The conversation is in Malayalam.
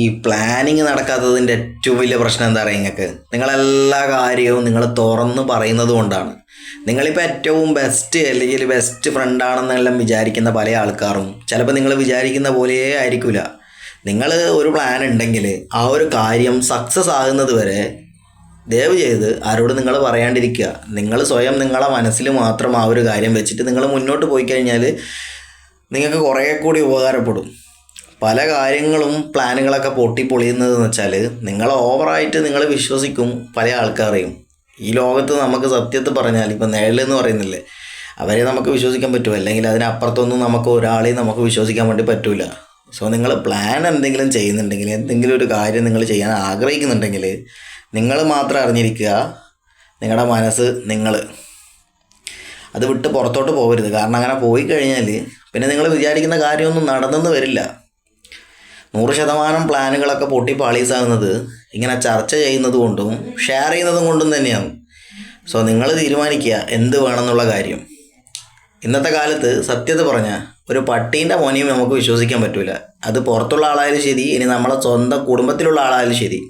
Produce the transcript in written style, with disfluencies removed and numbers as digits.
ഈ പ്ലാനിങ് നടക്കാത്തതിൻ്റെ ഏറ്റവും വലിയ പ്രശ്നം എന്താ പറയുക നിങ്ങൾക്ക്? നിങ്ങളെല്ലാ കാര്യവും നിങ്ങൾ തുറന്ന് പറയുന്നത് കൊണ്ടാണ്. നിങ്ങളിപ്പോൾ ഏറ്റവും ബെസ്റ്റ് അല്ലെങ്കിൽ ബെസ്റ്റ് ഫ്രണ്ടാണെന്നെല്ലാം വിചാരിക്കുന്ന പല ആൾക്കാരും ചിലപ്പോൾ നിങ്ങൾ വിചാരിക്കുന്ന പോലെയേ ആയിരിക്കില്ല. നിങ്ങൾ ഒരു പ്ലാൻ ഉണ്ടെങ്കിൽ ആ ഒരു കാര്യം സക്സസ് ആകുന്നത് വരെ ദയവ് ചെയ്ത് ആരോട് നിങ്ങൾ പറയാണ്ടിരിക്കുക. നിങ്ങൾ സ്വയം നിങ്ങളെ മനസ്സിൽ മാത്രം ആ ഒരു കാര്യം വെച്ചിട്ട് നിങ്ങൾ മുന്നോട്ട് പോയി കഴിഞ്ഞാൽ നിങ്ങൾക്ക് കുറേ കൂടി ഉപകാരപ്പെടും. പല കാര്യങ്ങളും പ്ലാനുകളൊക്കെ പൊട്ടിപ്പൊളിയുന്നതെന്ന് വെച്ചാൽ നിങ്ങൾ ഓവറായിട്ട് നിങ്ങൾ വിശ്വസിക്കും പല ആൾക്കാരെയും. ഈ ലോകത്ത് നമുക്ക് സത്യത്തിൽ പറഞ്ഞാൽ ഇപ്പം നിഴലെന്ന് പറയുന്നില്ലേ, അവരെ നമുക്ക് വിശ്വസിക്കാൻ പറ്റുമോ? അല്ലെങ്കിൽ അതിനപ്പുറത്തൊന്നും നമുക്ക് ഒരാളെയും നമുക്ക് വിശ്വസിക്കാൻ വേണ്ടി പറ്റില്ല. സോ നിങ്ങൾ പ്ലാൻ എന്തെങ്കിലും ചെയ്യുന്നുണ്ടെങ്കിൽ, എന്തെങ്കിലും ഒരു കാര്യം നിങ്ങൾ ചെയ്യാൻ ആഗ്രഹിക്കുന്നുണ്ടെങ്കിൽ നിങ്ങൾ മാത്രം അറിഞ്ഞിരിക്കുക. നിങ്ങളുടെ മനസ്സ് അത് വിട്ട് പുറത്തോട്ട് പോകരുത്. കാരണം അങ്ങനെ പോയി കഴിഞ്ഞാൽ പിന്നെ നിങ്ങൾ വിചാരിക്കുന്ന കാര്യമൊന്നും നടന്നെന്ന് വരില്ല. 100% പ്ലാനുകളൊക്കെ പൊട്ടി പാളീസാകുന്നത് ഇങ്ങനെ ചർച്ച ചെയ്യുന്നത് കൊണ്ടും ഷെയർ ചെയ്യുന്നതും കൊണ്ടും തന്നെയാണ്. സോ നിങ്ങൾ തീരുമാനിക്കുക എന്ത് വേണമെന്നുള്ള കാര്യം. ഇന്നത്തെ കാലത്ത് സത്യത പറഞ്ഞാൽ ഒരു പട്ടീൻ്റെ മോനെയും നമുക്ക് വിശ്വസിക്കാൻ പറ്റില്ല. അത് പുറത്തുള്ള ആളായാലും ശരി, ഇനി നമ്മളെ സ്വന്തം കുടുംബത്തിലുള്ള ആളായാലും ശരി.